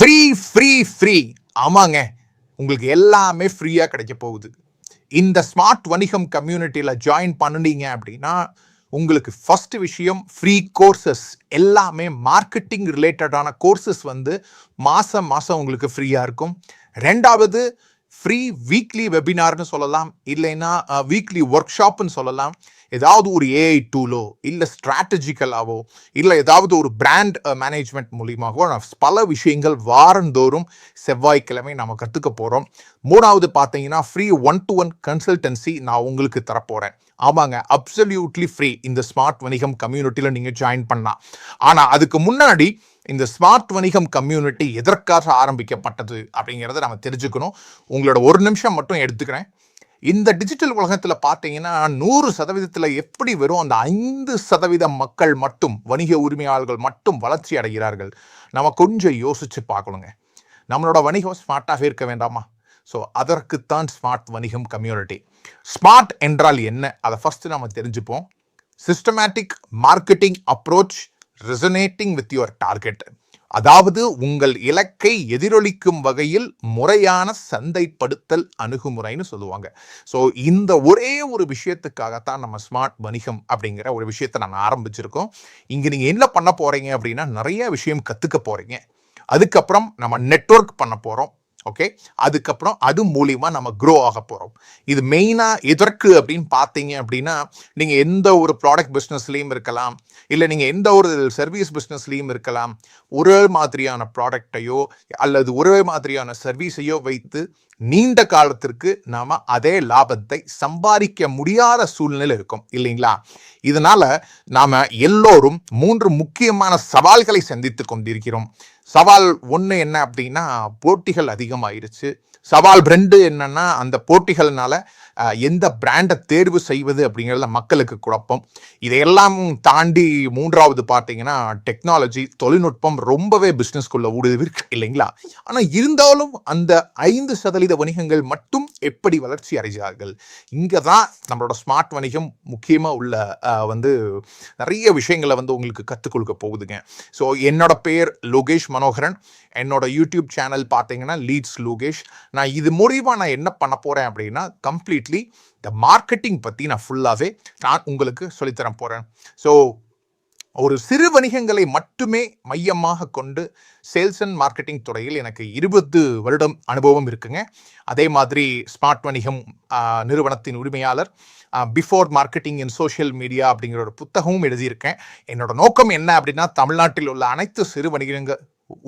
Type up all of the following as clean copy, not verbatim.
Free free free. ஆமாங்க, உங்களுக்கு எல்லாமே ஃப்ரீயா கிடைக்க போகுது. இந்த ஸ்மார்ட் வணிகம் கம்யூனிட்டியில ஜாயின் பண்ணுனீங்க அப்படின்னா உங்களுக்கு ஃபர்ஸ்ட் விஷயம் ஃப்ரீ கோர்சஸ். எல்லாமே மார்க்கெட்டிங் ரிலேட்டடான கோர்சஸ் வந்து மாசம் மாசம் உங்களுக்கு ஃப்ரீயா இருக்கும். ரெண்டாவது ஃப்ரீ வீக்லி வெபினார்னு சொல்லலாம், இல்லைன்னா வீக்லி ஒர்க் ஷாப்னு சொல்லலாம். ஏதாவது ஒரு ஏஐ டூலோ இல்லை ஸ்ட்ராட்டஜிக்கலாவோ இல்லை ஏதாவது ஒரு பிராண்ட் மேனேஜ்மெண்ட் மூலியமாகவோ பல விஷயங்கள் வாரந்தோறும் செவ்வாய்க்கிழமை நம்ம கற்றுக்க போகிறோம். மூணாவது பார்த்தீங்கன்னா ஃப்ரீ 1-to-1 கன்சல்டன்சி நான் உங்களுக்கு தரப்போகிறேன். ஆமாங்க, அப்சல்யூட்லி ஃப்ரீ. இந்த ஸ்மார்ட் வணிகம் கம்யூனிட்டியில் நீங்கள் ஜாயின் பண்ணலாம். ஆனால் அதுக்கு முன்னாடி இந்த ஸ்மார்ட் வணிகம் கம்யூனிட்டி எதற்காக ஆரம்பிக்கப்பட்டது அப்படிங்கிறத நம்ம தெரிஞ்சுக்கணும். உங்களோட ஒரு நிமிஷம் மட்டும் எடுத்துக்கிறேன். இந்த டிஜிட்டல் உலகத்தில் பார்த்தீங்கன்னா 100% எப்படி வெறும் அந்த 5% மக்கள் மட்டும், வணிக உரிமையாளர்கள் மட்டும் வளர்ச்சி அடைகிறார்கள். நம்ம கொஞ்சம் யோசிச்சு பார்க்கணுங்க. நம்மளோட வணிகம் ஸ்மார்ட்டாக இருக்க வேண்டாமா? ஸோ அதற்குத்தான் ஸ்மார்ட் வணிகம் கம்யூனிட்டி. ஸ்மார்ட் என்றால் என்ன, அதை ஃபர்ஸ்ட் நம்ம தெரிஞ்சுப்போம். Systematic marketing approach resonating with your target. அதாவது உங்கள் இலக்கை எதிரொலிக்கும் வகையில் முறையான சந்தைப்படுத்தல் அணுகுமுறைன்னு சொல்லுவாங்க. ஸோ இந்த ஒரே ஒரு விஷயத்துக்காகத்தான் நம்ம ஸ்மார்ட் வணிகம் அப்படிங்கிற ஒரு விஷயத்தை நம்ம ஆரம்பிச்சிருக்கோம். இங்கே நீங்கள் என்ன பண்ண போறீங்க அப்படின்னா நிறைய விஷயம் கற்றுக்க போறீங்க. அதுக்கப்புறம் நம்ம நெட்வொர்க் பண்ண போகிறோம். ஓகே, அதுக்கப்புறம் அது மூலிமா நம்ம க்ரோ ஆக போகிறோம். இது மெயினாக எதற்கு அப்படின்னு பார்த்தீங்க அப்படின்னா, நீங்கள் எந்த ஒரு ப்ராடக்ட் பிஸ்னஸ்லேயும் இருக்கலாம், இல்லை நீங்கள் எந்த ஒரு சர்வீஸ் பிஸ்னஸ்லேயும் இருக்கலாம். ஒரே மாதிரியான ப்ராடக்டையோ அல்லது ஒரே மாதிரியான சர்வீஸையோ வைத்து நீண்ட காலத்திற்கு நாம் அதே லாபத்தை சம்பாதிக்க முடியாத சூழ்நிலை இருக்கும் இல்லைங்களா? இதனால நாம் எல்லோரும் 3 முக்கியமான சவால்களை சந்தித்து கொண்டிருக்கிறோம். சவால் 1 என்ன அப்படின்னா, போட்டிகள் அதிகமாயிருச்சு. சவால் 2 என்னன்னா, அந்த போட்டிகள்னால எந்த பிராண்டை தேர்வு செய்வது அப்படிங்கிறத மக்களுக்கு குழப்பம். இதையெல்லாம் தாண்டி 3வது பார்த்தீங்கன்னா டெக்னாலஜி, தொழில்நுட்பம் ரொம்பவே பிஸ்னஸ்குள்ள ஊடுருவிருக்கு இல்லைங்களா? ஆனால் இருந்தாலும் அந்த 5% வணிகங்கள் மட்டும் எப்படி வளர்ச்சி அடைகிறார்கள்? இங்கே தான் நம்மளோட ஸ்மார்ட் வணிகம் முக்கியமாக உள்ள வந்து நிறைய விஷயங்களை வந்து உங்களுக்கு கற்றுக் கொடுக்க போகுதுங்க. ஸோ என்னோட பேர் லோகேஷ் மனோகரன். என்னோட யூடியூப் சேனல் பார்த்தீங்கன்னா லீட்ஸ் லோகேஷ். நான் இது மூலியமாக நான் என்ன பண்ண போகிறேன் அப்படின்னா, கம்ப்ளீட்லி இந்த மார்க்கெட்டிங் பற்றி நான் ஃபுல்லாகவே நான் உங்களுக்கு சொல்லித்தர போகிறேன். ஸோ ஒரு சிறு வணிகங்களை மட்டுமே மையமாக கொண்டு சேல்ஸ் அண்ட் மார்க்கெட்டிங் துறையில் எனக்கு 20 வருடம் அனுபவம் இருக்குங்க. அதே மாதிரி ஸ்மார்ட் வணிகம் நிறுவனத்தின் உரிமையாளர், before marketing in social media அப்படிங்கிற ஒரு புத்தகமும் எழுதியிருக்கேன். என்னோட நோக்கம் என்ன அப்படின்னா, தமிழ்நாட்டில் உள்ள அனைத்து சிறு வணிக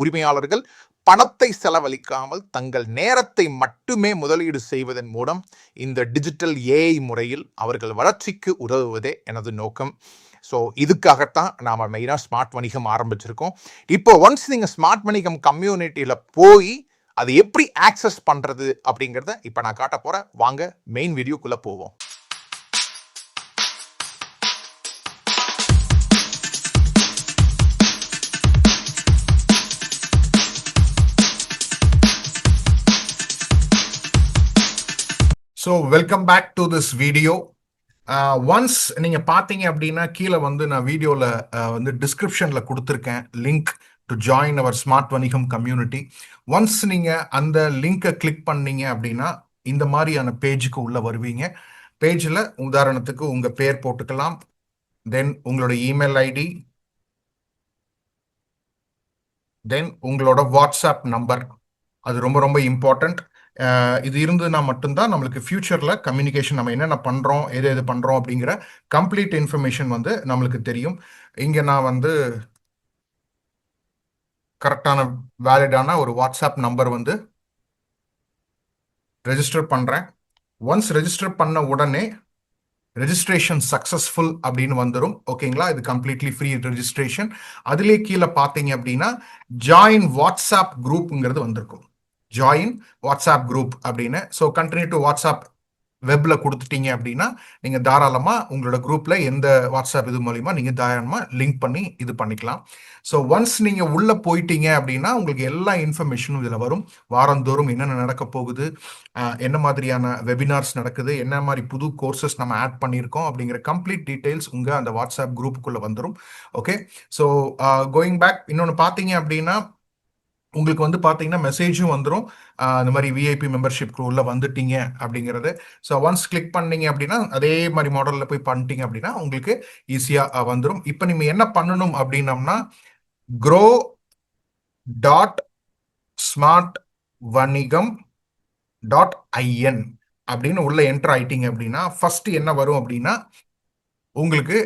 உரிமையாளர்கள் பணத்தை செலவழிக்காமல் தங்கள் நேரத்தை மட்டுமே முதலீடு செய்வதன் மூலம் இந்த டிஜிட்டல் ஏஐ முறையில் அவர்கள் வளர்ச்சிக்கு உதவுவதே எனது நோக்கம். ஸோ இதுக்காகத்தான் நாம் மெயினாக ஸ்மார்ட் வணிகம் ஆரம்பிச்சிருக்கோம். இப்போ ஒன்ஸ் நீங்கள் ஸ்மார்ட் வணிகம் கம்யூனிட்டியில் போய் அதை எப்படி ஆக்சஸ் பண்ணுறது அப்படிங்கிறத இப்போ நான் காட்ட போகிறேன். வாங்க மெயின் வீடியோக்குள்ளே போவோம். So welcome back to this video. Once நீங்கள் பார்த்தீங்க அப்படின்னா கீழே வந்து நான் வீடியோவில் வந்து டிஸ்கிரிப்ஷனில் கொடுத்துருக்கேன் link to join our smart வணிகம் கம்யூனிட்டி. ஒன்ஸ் நீங்கள் அந்த லிங்கை கிளிக் பண்ணீங்க அப்படின்னா இந்த மாதிரியான பேஜுக்கு உள்ளே வருவீங்க. பேஜில் உதாரணத்துக்கு உங்கள் பேர் போட்டுக்கலாம், தென் உங்களோட இமெயில் ஐடி, தென் உங்களோட வாட்ஸ்அப் நம்பர். அது ரொம்ப ரொம்ப இம்பார்ட்டண்ட். இது இருந்ததுன்னா மட்டும்தான் நம்மளுக்கு ஃபியூச்சரில் கம்யூனிகேஷன், நம்ம என்னென்ன பண்ணுறோம், எது எது பண்ணுறோம் அப்படிங்கிற கம்ப்ளீட் இன்ஃபர்மேஷன் வந்து நம்மளுக்கு தெரியும். இங்கே நான் வந்து கரெக்டான வேலிடான ஒரு வாட்ஸ்அப் நம்பர் வந்து ரெஜிஸ்டர் பண்ணுறேன். ஒன்ஸ் ரெஜிஸ்டர் பண்ண உடனே ரெஜிஸ்ட்ரேஷன் சக்ஸஸ்ஃபுல் அப்படின்னு வந்துடும். ஓகேங்களா? இது கம்ப்ளீட்லி ஃப்ரீ ரெஜிஸ்ட்ரேஷன். அதுலேயே கீழே பார்த்தீங்க அப்படின்னா ஜாயின் வாட்ஸ்அப் குரூப்புங்கிறது வந்திருக்கும். ஜாயின் வாட்ஸ்அப் குரூப் அப்படின்னு. ஸோ கண்டினியூ டு வாட்ஸ்அப் வெப்பில் கொடுத்துட்டீங்க அப்படின்னா நீங்கள் தாராளமாக உங்களோட குரூப்பில் எந்த வாட்ஸ்அப் இது மூலிமா நீங்கள் தாராளமாக லிங்க் பண்ணி இது பண்ணிக்கலாம். ஸோ ஒன்ஸ் நீங்கள் உள்ளே போயிட்டீங்க அப்படின்னா உங்களுக்கு எல்லா இன்ஃபர்மேஷனும் இதில் வரும். வாரந்தோறும் என்னென்ன நடக்க போகுது, என்ன மாதிரியான வெபினார்ஸ் நடக்குது, என்ன மாதிரி புது கோர்சஸ் நம்ம ஆட் பண்ணியிருக்கோம் அப்படிங்கிற கம்ப்ளீட் டீட்டெயில்ஸ் உங்கள் அந்த வாட்ஸ்அப் குரூப்புக்குள்ளே வந்துடும். ஓகே, ஸோ கோயிங் பேக், இன்னொன்று பார்த்தீங்க அப்படின்னா உங்களுக்கு வந்து பார்த்தீங்கன்னா மெசேஜும் வந்துடும், இந்த மாதிரி விஐபி மெம்பர்ஷிப் உள்ள வந்துட்டீங்க அப்படிங்கிறது. ஸோ ஒன்ஸ் கிளிக் பண்ணீங்க அப்படின்னா அதே மாதிரி மாடலில் போய் பண்ணிட்டீங்க அப்படின்னா உங்களுக்கு ஈஸியாக வந்துடும். இப்போ நீங்கள் என்ன பண்ணணும் அப்படின்னம்னா க்ரோ டாட் ஸ்மார்ட் வணிகம் டாட் ஐஎன் அப்படின்னு உள்ள என்டர் ஆயிட்டீங்க அப்படின்னா ஃபர்ஸ்ட் என்ன வரும் அப்படின்னா உங்களுக்கு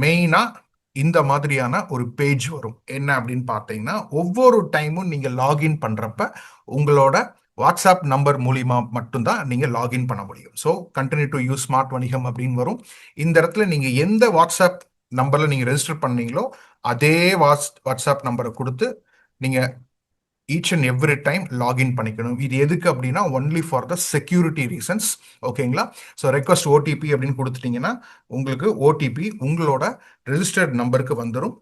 மெயினா இந்த மாதிரியான ஒரு பேஜ் வரும். என்ன அப்படின்னு பார்த்தீங்கன்னா ஒவ்வொரு டைமும் நீங்க லாகின் பண்றப்ப உங்களோட வாட்ஸ்அப் நம்பர் மூலியமா மட்டும்தான் நீங்க லாகின் பண்ண முடியும். So continue to use smart வணிகம் அப்படின்னு வரும். இந்த இடத்துல நீங்க எந்த வாட்ஸ்அப் நம்பர்ல நீங்க ரெஜிஸ்டர் பண்ணீங்களோ அதே வாட்ஸ்அப் நம்பரை கொடுத்து நீங்க each and every time login பண்ணிக்கணும். இது எதுக்கு அப்படின்னா only for the security reasons. ஓகேங்களா? ஸோ ரெக்வஸ்ட் ஓடிபி அப்படின்னு கொடுத்துட்டீங்கன்னா உங்களுக்கு ஓடிபி உங்களோட ரெஜிஸ்டர்ட் நம்பருக்கு வந்துடும்.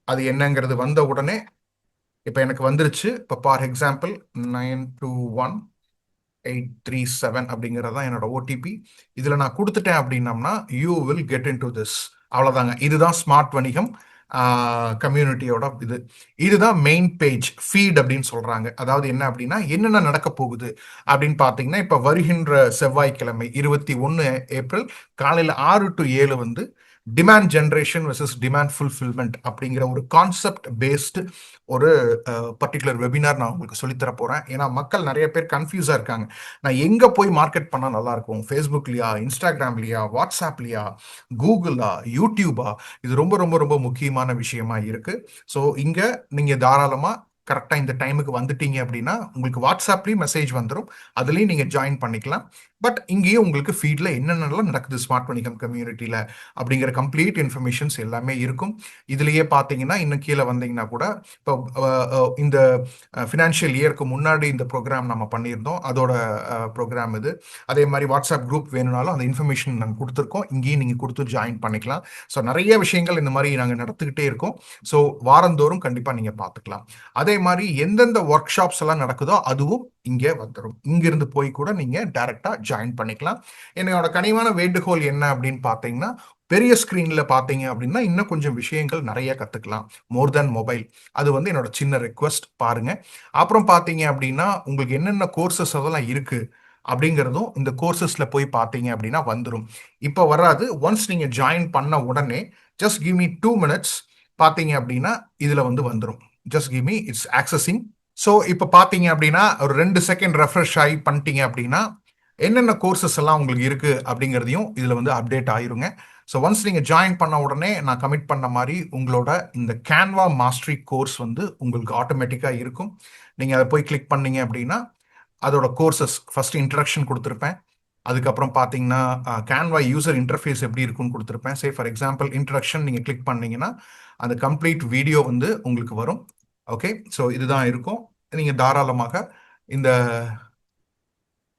அது என்னங்கிறது வந்த உடனே இப்போ எனக்கு வந்துருச்சு. இப்போ ஃபார் எக்ஸாம்பிள் 921837 அப்படிங்கிறது தான் என்னோட ஓடிபி. இதில் நான் கொடுத்துட்டேன் அப்படின்னம்னா you will get in to this. அவ்வளோதாங்க. இதுதான் ஸ்மார்ட் வணிகம் கம்யூனிட்டியோட இதுதான் மெயின் பேஜ் ஃபீட் அப்படின்னு சொல்றாங்க. அதாவது என்ன அப்படின்னா என்னென்ன நடக்க போகுது அப்படின்னு பார்த்தீங்கன்னா இப்போ வருகின்ற செவ்வாய்க்கிழமை 21 ஏப்ரல் காலையில் 6 to 7 வந்து demand generation versus demand fulfilment அப்படிங்கிற ஒரு கான்செப்ட் பேஸ்டு ஒரு பர்டிகுலர் வெபினார் நான் உங்களுக்கு சொல்லித்தர போகிறேன். ஏன்னா மக்கள் நிறைய பேர் கன்ஃபியூஸாக இருக்காங்க. நான் எங்கே போய் மார்க்கெட் பண்ணால் நல்லாயிருக்கும்? ஃபேஸ்புக்லையா, இன்ஸ்டாகிராம்லையா, வாட்ஸ்அப்லையா, கூகுளா, யூடியூபா? இது ரொம்ப ரொம்ப ரொம்ப முக்கியமான விஷயமா இருக்குது. ஸோ இங்கே நீங்கள் தாராளமாக கரெக்டாக இந்த டைமுக்கு வந்துட்டீங்க அப்படின்னா உங்களுக்கு வாட்ஸ்அப்லேயும் மெசேஜ் வந்துடும், அதுலேயும் நீங்கள் ஜாயின் பண்ணிக்கலாம். பட் இங்கேயும் உங்களுக்கு ஃபீல்டில் என்னென்னலாம் நடக்குது ஸ்மார்ட் வணிகம் கம்யூனிட்டியில் அப்படிங்கிற கம்ப்ளீட் இன்ஃபர்மேஷன்ஸ் எல்லாமே இருக்கும். இதுலேயே பார்த்தீங்கன்னா இன்னும் கீழே வந்தீங்கன்னா கூட இப்போ இந்த ஃபினான்ஷியல் இயருக்கு முன்னாடி இந்த ப்ரோக்ராம் நம்ம பண்ணியிருந்தோம், அதோட ப்ரோக்ராம் இது. அதே மாதிரி வாட்ஸ்அப் குரூப் வேணும்னாலும் அந்த இன்ஃபர்மேஷன் நாங்கள் கொடுத்துருக்கோம், இங்கேயும் நீங்கள் கொடுத்து ஜாயின் பண்ணிக்கலாம். ஸோ நிறைய விஷயங்கள் இந்த மாதிரி நாங்கள் நடத்துக்கிட்டே இருக்கோம். ஸோ வாரந்தோறும் கண்டிப்பாக நீங்கள் பார்த்துக்கலாம். அதே மாதிரி எந்தெந்த ஒர்க் ஷாப்ஸ் எல்லாம் நடக்குதோ அதுவும் இங்கே வந்துடும். இங்கிருந்து போய் கூட நீங்கள் டைரெக்டாக ஜாயின் பண்ணிக்கலாம். என்னோட கனிவான வேண்டுகோள் என்ன அப்படின்னு பார்த்தீங்கன்னா பெரிய ஸ்க்ரீனில் பார்த்தீங்க அப்படின்னா இன்னும் கொஞ்சம் விஷயங்கள் நிறைய கற்றுக்கலாம், மோர் தேன் மொபைல். அது வந்து என்னோட சின்ன ரெக்வஸ்ட், பாருங்க. அப்புறம் பார்த்தீங்க அப்படின்னா உங்களுக்கு என்னென்ன கோர்சஸ் அதெல்லாம் இருக்கு அப்படிங்கிறதும் இந்த கோர்சஸ்ல போய் பார்த்தீங்க அப்படின்னா வந்துடும். இப்போ வராது. ஒன்ஸ் நீங்க ஜாயின் பண்ண உடனே ஜஸ்ட் கிவ் மீ 2 minutes பார்த்தீங்க அப்படின்னா இதுல வந்து வந்துடும். Just give me, it's accessing. So இப்போ பார்த்தீங்க அப்படின்னா ஒரு 2 செகண்ட் ரெஃப்ரெஷ் ஆகி பண்ணிட்டீங்க அப்படின்னா என்னென்ன கோர்சஸ் எல்லாம் உங்களுக்கு இருக்கு அப்படிங்கிறதையும் இதுல வந்து அப்டேட் ஆயிருங்க. ஸோ ஒன்ஸ் நீங்கள் ஜாயின் பண்ண உடனே நான் கமிட் பண்ண மாதிரி உங்களோட இந்த கேன்வா மாஸ்டரி கோர்ஸ் வந்து உங்களுக்கு ஆட்டோமேட்டிக்காக இருக்கும். நீங்கள் அதை போய் கிளிக் பண்ணீங்க அப்படின்னா அதோட கோர்சஸ் ஃபர்ஸ்ட் இன்ட்ரடக்ஷன் கொடுத்துருப்பேன். அதுக்கப்புறம் பார்த்தீங்கன்னா கேன்வா யூசர் இன்டர்ஃபேஸ் எப்படி இருக்குன்னு கொடுத்துருப்பேன். சே ஃபார் எக்ஸாம்பிள் இன்ட்ரடக்ஷன் நீங்கள் கிளிக் பண்ணீங்கன்னா அந்த கம்ப்ளீட் வீடியோ வந்து உங்களுக்கு வரும். ஓகே, ஸோ இதுதான் இருக்கும். நீங்கள் தாராளமாக இந்த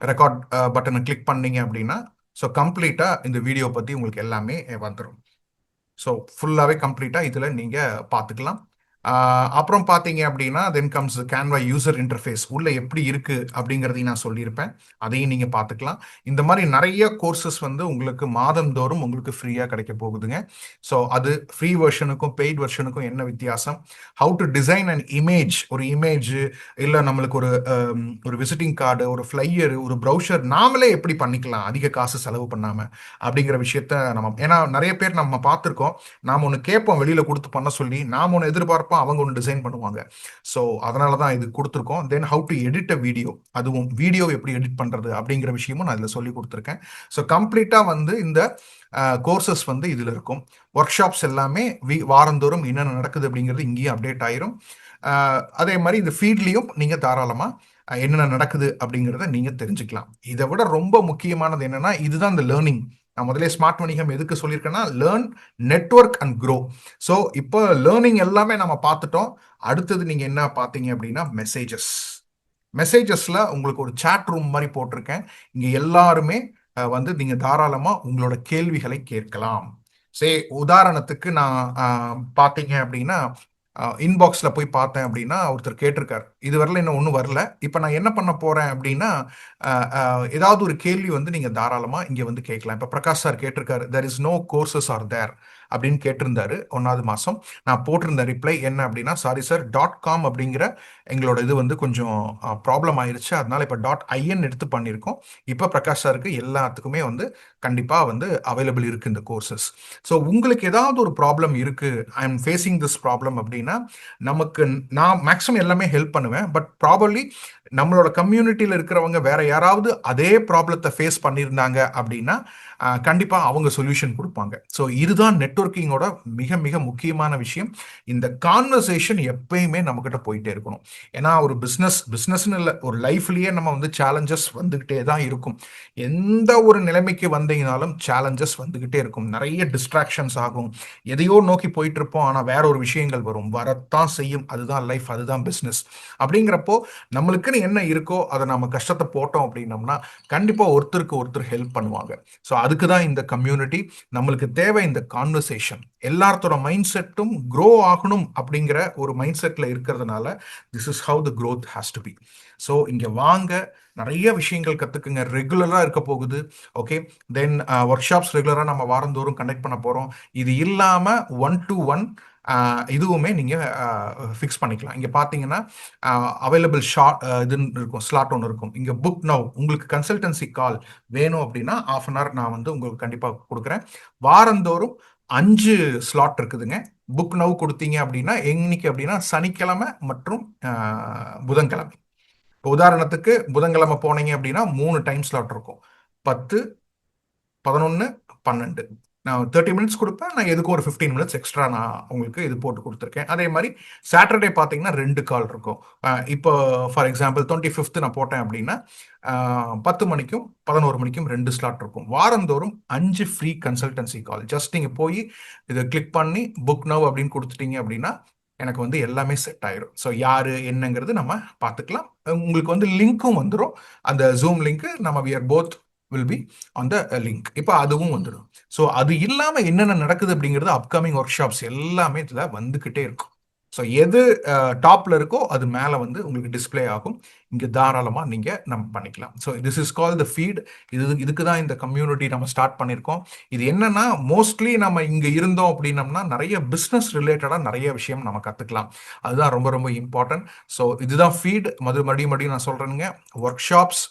ரெக்கார்ட் பட்டனை கிளிக் பண்ணீங்க அப்படின்னா ஸோ கம்ப்ளீட்டாக இந்த வீடியோ பற்றி உங்களுக்கு எல்லாமே வந்துடும். ஸோ ஃபுல்லாகவே கம்ப்ளீட்டாக இதில் நீங்கள் பார்த்துக்கலாம். அப்புறம் பார்த்தீங்க அப்படின்னா then comes Canva user interface உள்ள எப்படி இருக்கு அப்படிங்கிறதையும் நான் சொல்லியிருப்பேன், அதையும் நீங்கள் பார்த்துக்கலாம். இந்த மாதிரி நிறைய கோர்சஸ் வந்து உங்களுக்கு மாதந்தோறும் உங்களுக்கு ஃப்ரீயாக கிடைக்க போகுதுங்க. ஸோ அது ஃப்ரீ வெர்ஷனுக்கும் பெய்ட் வெர்ஷனுக்கும் என்ன வித்தியாசம், how to design and image, ஒரு இமேஜ் இல்லை நம்மளுக்கு ஒரு விசிட்டிங் கார்டு, ஒரு ஃப்ளையர், ஒரு ப்ரௌசர் நாமளே எப்படி பண்ணிக்கலாம் அதிக காசு செலவு பண்ணாமல் அப்படிங்கிற விஷயத்த நம்ம, ஏன்னா நிறைய பேர் நம்ம பார்த்துருக்கோம், நாம் ஒன்று கேட்போம் வெளியில் கொடுத்து பண்ண சொல்லி, நாம் ஒன்று எதிர்பார்ப்போம், அவங்க ஒன்று டிசைன் பண்ணுவாங்க. ஸோ அதனால தான் இது கொடுத்துருக்கோம். Then how to edit a video, அதுவும் வீடியோ எப்படி எடிட் பண்ணுறது அப்படிங்கிற விஷயமும் நான் இதில் சொல்லி கொடுத்துருக்கேன். ஸோ கம்ப்ளீட்டாக வந்து இந்த கோர்சஸ் வந்து இதில் இருக்கும். ஒர்க் ஷாப்ஸ் எல்லாமே வாரந்தோறும் என்னென்ன நடக்குது அப்படிங்கிறது இங்கேயும் அப்டேட் ஆயிரும். அதே மாதிரி இந்த ஃபீல்ட்லேயும் நீங்கள் தாராளமாக என்னென்ன நடக்குது அப்படிங்கிறத நீங்கள் தெரிஞ்சுக்கலாம். இதை விட ரொம்ப முக்கியமானது என்னன்னா இதுதான் இந்த லேர்னிங். நான் முதலே ஸ்மார்ட் வணிகம் எதுக்கு சொல்லியிருக்கேன்னா learn, network and grow. So இப்போ லேர்னிங் எல்லாமே நம்ம பார்த்துட்டோம். அடுத்தது நீங்கள் என்ன பார்த்தீங்க அப்படின்னா மெசேஜஸில் உங்களுக்கு ஒரு சாட் ரூம் மாதிரி போட்டிருக்கேன். இங்கே எல்லாருமே வந்து நீங்கள் தாராளமாக உங்களோட கேள்விகளை கேட்கலாம். உதாரணத்துக்கு நான் பார்த்தீங்க அப்படின்னா இன்பாக்ஸில் போய் பார்த்தேன் அப்படின்னா ஒருத்தர் கேட்டிருக்கார், இது வரல, இன்னும் ஒன்றும் வரல. இப்போ நான் என்ன பண்ண போகிறேன் அப்படின்னா ஏதாவது ஒரு கேள்வி வந்து நீங்கள் தாராளமாக இங்கே வந்து கேட்கலாம். இப்போ பிரகாஷ் சார் கேட்டிருக்காரு, there is no courses are there அப்படின்னு கேட்டிருந்தாரு 1வது மாதம். நான் போட்டிருந்த ரிப்ளை என்ன அப்படின்னா, சாரி சார், .com அப்படிங்கிற எங்களோட இது வந்து கொஞ்சம் ப்ராப்ளம் ஆயிருச்சு, அதனால இப்போ .in எடுத்து பண்ணியிருக்கோம். இப்போ பிரகாஷ் சாருக்கு எல்லாத்துக்குமே வந்து கண்டிப்பாக வந்து அவைலபிள் இருக்கு இந்த கோர்சஸ். ஸோ உங்களுக்கு ஏதாவது ஒரு ப்ராப்ளம் இருக்கு, I am facing this problem அப்படின்னா, நமக்கு நான் மேக்ஸிமம் எல்லாமே ஹெல்ப் பண்ணுவேன். பட் ப்ராபப்ளி நம்மளோட கம்யூனிட்டியில் இருக்கிறவங்க வேற யாராவது அதே ப்ராப்ளத்தை ஃபேஸ் பண்ணியிருந்தாங்க அப்படின்னா கண்டிப்பாக அவங்க சொல்யூஷன் கொடுப்பாங்க. ஸோ இதுதான் நெட்வொர்க்கிங்கோட மிக மிக முக்கியமான விஷயம். இந்த கான்வர்சேஷன் எப்பயுமே நம்மக்கிட்ட போயிட்டே இருக்கணும். ஏன்னா ஒரு பிஸ்னஸ்னு இல்லை, ஒரு லைஃப்லேயே நம்ம வந்து சேலஞ்சஸ் வந்துக்கிட்டே தான் இருக்கும். எந்த ஒரு நிலைமைக்கு வந்தீங்கனாலும் சேலஞ்சஸ் வந்துக்கிட்டே இருக்கும். நிறைய டிஸ்ட்ராக்ஷன்ஸ் ஆகும், எதையோ நோக்கி போயிட்டு இருப்போம், ஆனால் வேற ஒரு விஷயங்கள் வரும், வரத்தான் செய்யும். அதுதான் லைஃப், அதுதான் பிஸ்னஸ். அப்படிங்கிறப்போ நம்மளுக்குன்னு என்ன இருக்கோ அதை நம்ம கஷ்டத்தை போட்டோம் அப்படின்னம்னா கண்டிப்பாக ஒருத்தருக்கு ஒருத்தர் ஹெல்ப் பண்ணுவாங்க. ஸோ அதுக்கு தான் இந்த கம்யூனிட்டி. நம்மளுக்கு தேவை இந்த கான்வர்சேஷன். எல்லாத்தோட மைண்ட் செட்டும் க்ரோ ஆகணும் அப்படிங்கிற ஒரு மைண்ட் செட்டில் இருக்கிறதுனால this is how the growth has to be. So இங்கே வாங்க, நிறைய விஷயங்கள் கற்றுக்குங்க. ரெகுலராக இருக்க போகுது. ஓகே, தென் ஒர்க் ஷாப்ஸ் ரெகுலராக நம்ம வாரந்தோறும் கண்டக்ட் பண்ண போகிறோம். இது இல்லாமல் 1-to-1 இதுவுமே நீங்கள் ஃபிக்ஸ் பண்ணிக்கலாம். இங்கே பார்த்தீங்கன்னா அவைலபிள் இதுன்னு இருக்கும், ஸ்லாட் ஒன்று இருக்கும். இங்கே புக் நவ், உங்களுக்கு கன்சல்டன்சி கால் வேணும் அப்படின்னா ½ நான் வந்து உங்களுக்கு கண்டிப்பாக கொடுக்குறேன். வாரந்தோறும் 5 ஸ்லாட் இருக்குதுங்க. புக் நவ் கொடுத்தீங்க அப்படின்னா என்னைக்கு அப்படின்னா சனிக்கிழமை மற்றும் புதன்கிழமை. உதாரணத்துக்கு புதன்கிழமை போனீங்க அப்படின்னா 3 டைம் ஸ்லாட் இருக்கும். 10, 11, 12. நான் 30 மினிட்ஸ் கொடுப்பேன். நான் எதுக்கு ஒரு 15 மினிட்ஸ் எக்ஸ்ட்ரா நான் உங்களுக்கு இது போட்டு கொடுத்துருக்கேன். அதே மாதிரி சாட்டர்டே பார்த்தீங்கன்னா 2 கால் இருக்கும். இப்போ ஃபார் எக்ஸாம்பிள் 25th நான் போட்டேன் அப்படின்னா 10 மணிக்கும் 11 மணிக்கும் 2 ஸ்லாட் இருக்கும். வாரந்தோறும் 5 ஃப்ரீ கன்சல்டன்சி கால். ஜஸ்ட் நீங்கள் போய் இதை கிளிக் பண்ணி புக் நவ் அப்படின்னு கொடுத்துட்டீங்க அப்படின்னா எனக்கு வந்து எல்லாமே செட் ஆயிரும். ஸோ யாரு என்னங்கிறது நம்ம பார்த்துக்கலாம். உங்களுக்கு வந்து லிங்க்கும் வந்துடும். அந்த ஜூம் லிங்க் நம்ம we are both will be on the link. இப்போ அதுவும் வந்துடும். ஸோ அது இல்லாமல் என்னென்ன நடக்குது அப்படிங்கிறது அப்கமிங் ஒர்க் ஷாப்ஸ் எல்லாமே இதில் வந்துக்கிட்டே இருக்கும். ஸோ எது டாப்பில் இருக்கோ அது மேலே வந்து உங்களுக்கு டிஸ்பிளே ஆகும். இங்கே தாராளமாக நீங்கள் நம்ம பண்ணிக்கலாம். So this is call the feed. இதுக்கு தான் இந்த கம்யூனிட்டி நம்ம ஸ்டார்ட் பண்ணியிருக்கோம். இது என்னன்னா மோஸ்ட்லி நம்ம இங்கே இருந்தோம் அப்படின்னம்னா நிறைய பிஸ்னஸ் ரிலேட்டடாக நிறைய விஷயம் நம்ம கற்றுக்கலாம். அதுதான் ரொம்ப ரொம்ப இம்பார்ட்டன்ட். ஸோ இதுதான் ஃபீட். மறுபடியும் நான் சொல்கிறேனுங்க, ஒர்க் ஷாப்ஸ்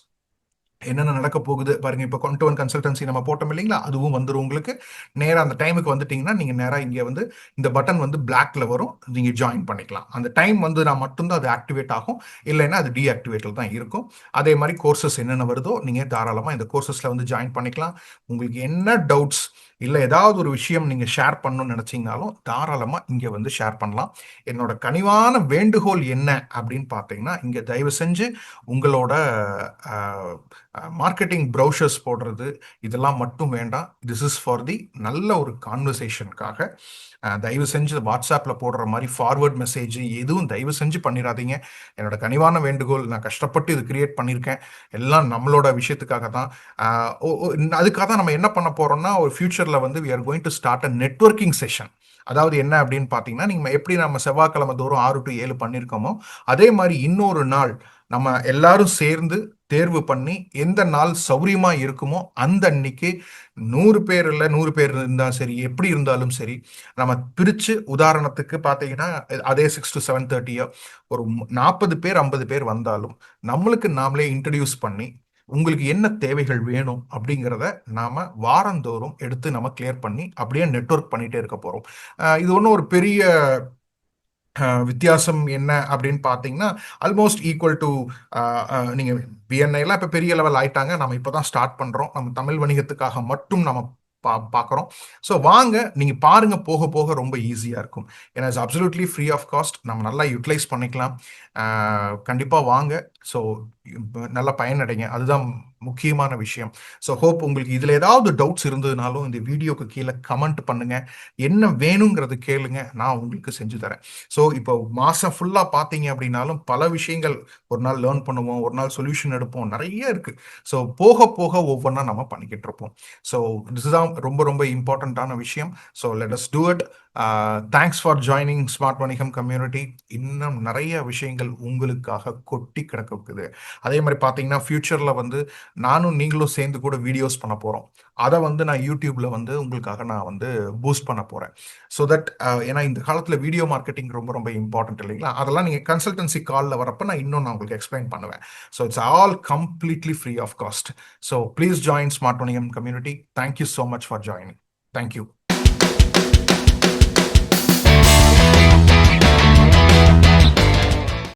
என்னென்ன நடக்க போகுது பாருங்க. இப்போ கொண்டு கன்சல்டன்சி நம்ம போட்டோம் இல்லைங்களா, அதுவும் வந்துடும் உங்களுக்கு. நேராக அந்த டைமுக்கு வந்துட்டீங்கன்னா நீங்கள் நேராக இங்கே வந்து இந்த பட்டன் வந்து பிளாக்ல வரும், நீங்கள் ஜாயின் பண்ணிக்கலாம். அந்த டைம் வந்து நான் மட்டும்தான் அது ஆக்டிவேட் ஆகும், இல்லைன்னா அது டீஆக்டிவேட்டில் தான் இருக்கும். அதே மாதிரி கோர்சஸ் என்னென்ன வருதோ நீங்கள் தாராளமாக இந்த கோர்சஸில் வந்து ஜாயின் பண்ணிக்கலாம். உங்களுக்கு என்ன டவுட்ஸ் இல்லை ஏதாவது ஒரு விஷயம் நீங்கள் ஷேர் பண்ணணும்னு நினச்சிங்கனாலும் தாராளமாக இங்கே வந்து ஷேர் பண்ணலாம். என்னோட கனிவான வேண்டுகோள் என்ன அப்படின்னு பார்த்தீங்கன்னா, இங்கே தயவு செஞ்சு உங்களோட மார்க்கெட்டிங் ப்ரௌஷர்ஸ் போடுறது இதெல்லாம் மட்டும் வேண்டாம். திஸ் இஸ் ஃபார் தி நல்ல ஒரு கான்வர்சேஷனுக்காக. தயவு செஞ்சு வாட்ஸ்அப்பில் போடுற மாதிரி ஃபார்வர்ட் மெசேஜ் எதுவும் தயவு செஞ்சு பண்ணிடாதீங்க. என்னோட கனிவான வேண்டுகோள். நான் கஷ்டப்பட்டு இது கிரியேட் பண்ணியிருக்கேன், எல்லாம் நம்மளோட விஷயத்துக்காக தான். அதுக்காக தான் நம்ம என்ன பண்ண போகிறோம்னா, ஒரு ஃபியூச்சரில் வந்து we are going to start a networking session. அதாவது என்ன அப்படின்னு பார்த்தீங்கன்னா, நீங்கள் எப்படி நம்ம செவ்வாய்க்கிழமை தோறும் 6 to 7 பண்ணியிருக்கோமோ அதே மாதிரி இன்னொரு நாள் நம்ம எல்லாரும் சேர்ந்து தேர்வு பண்ணி எந்த நாள் சௌரியமா இருக்குமோ அந்த அன்னைக்கு 100 பேர் இல்லை 100 பேர் இருந்தாலும் சரி, எப்படி இருந்தாலும் சரி, நம்ம பிரித்து உதாரணத்துக்கு பார்த்தீங்கன்னா அதே 6 to 7:30 ஒரு 40 பேர் 50 பேர் வந்தாலும் நம்மளுக்கு நாமளே இன்ட்ரடியூஸ் பண்ணி உங்களுக்கு என்ன தேவைகள் வேணும் அப்படிங்கிறத நாம வாரந்தோறும் எடுத்து நம்ம கிளியர் பண்ணி அப்படியே நெட்வொர்க் பண்ணிட்டே இருக்க போறோம். இது ஒன்றும் ஒரு பெரிய வித்தியாசம் என்ன அப்படின்னு பார்த்தீங்கன்னா, ஆல்மோஸ்ட் ஈக்குவல் டு நீங்கள் பிஎன்ஐலாம் இப்போ பெரிய லெவல் ஆயிட்டாங்க. நம்ம இப்போ தான் ஸ்டார்ட் பண்ணுறோம். நம்ம தமிழ் வணிகத்துக்காக மட்டும் நம்ம பார்க்குறோம். ஸோ வாங்க, நீங்கள் பாருங்க, போக போக ரொம்ப ஈஸியாக இருக்கும். ஏன்னா it's absolutely free of cost. நம்ம நல்லா யூட்டிலைஸ் பண்ணிக்கலாம். கண்டிப்பாக வாங்க. ஸோ நல்லா பயனடைங்க, அதுதான் முக்கியமான விஷயம். ஸோ ஹோப் உங்களுக்கு இதில் ஏதாவது டவுட்ஸ் இருந்ததுனாலும் இந்த வீடியோக்கு கீழே கமெண்ட் பண்ணுங்க, என்ன வேணுங்கிறது கேளுங்க, நான் உங்களுக்கு செஞ்சு தரேன். ஸோ இப்போ மாதம் ஃபுல்லாக பார்த்தீங்க அப்படின்னாலும் பல விஷயங்கள் ஒரு நாள் லேர்ன் பண்ணுவோம், ஒரு நாள் சொல்யூஷன் எடுப்போம், நிறைய இருக்கு. ஸோ போக போக ஒவ்வொன்றா நம்ம பண்ணிக்கிட்டு இருப்போம். ஸோ இதுதான் ரொம்ப ரொம்ப இம்பார்ட்டண்ட்டான விஷயம். So let us do it. Thanks for joining smart வணிகம் கம்யூனிட்டி. இன்னும் நிறைய விஷயங்கள் உங்களுக்காக கொட்டி கிடக்குது. அதே மாதிரி பார்த்தீங்கன்னா ஃபியூச்சரில் வந்து நானும் நீங்களும் சேர்ந்து கூட வீடியோஸ் பண்ண போகிறோம். அதை வந்து நான் யூடியூப்ல வந்து உங்களுக்காக நான் வந்து பூஸ்ட் பண்ண போகிறேன். ஸோ தட் ஏன்னா இந்த காலத்தில் வீடியோ மார்க்கெட்டிங் ரொம்ப ரொம்ப இம்பார்ட்டன்ட் இல்லைங்களா? அதெல்லாம் நீங்கள் கன்சல்டன்சி காலில் வரப்போ நான் இன்னும் நான் உங்களுக்கு எக்ஸ்பிளைன் பண்ணுவேன். So it's all completely free of cost. So please join smart வணிகம் community. Thank you so much for joining. Thank you.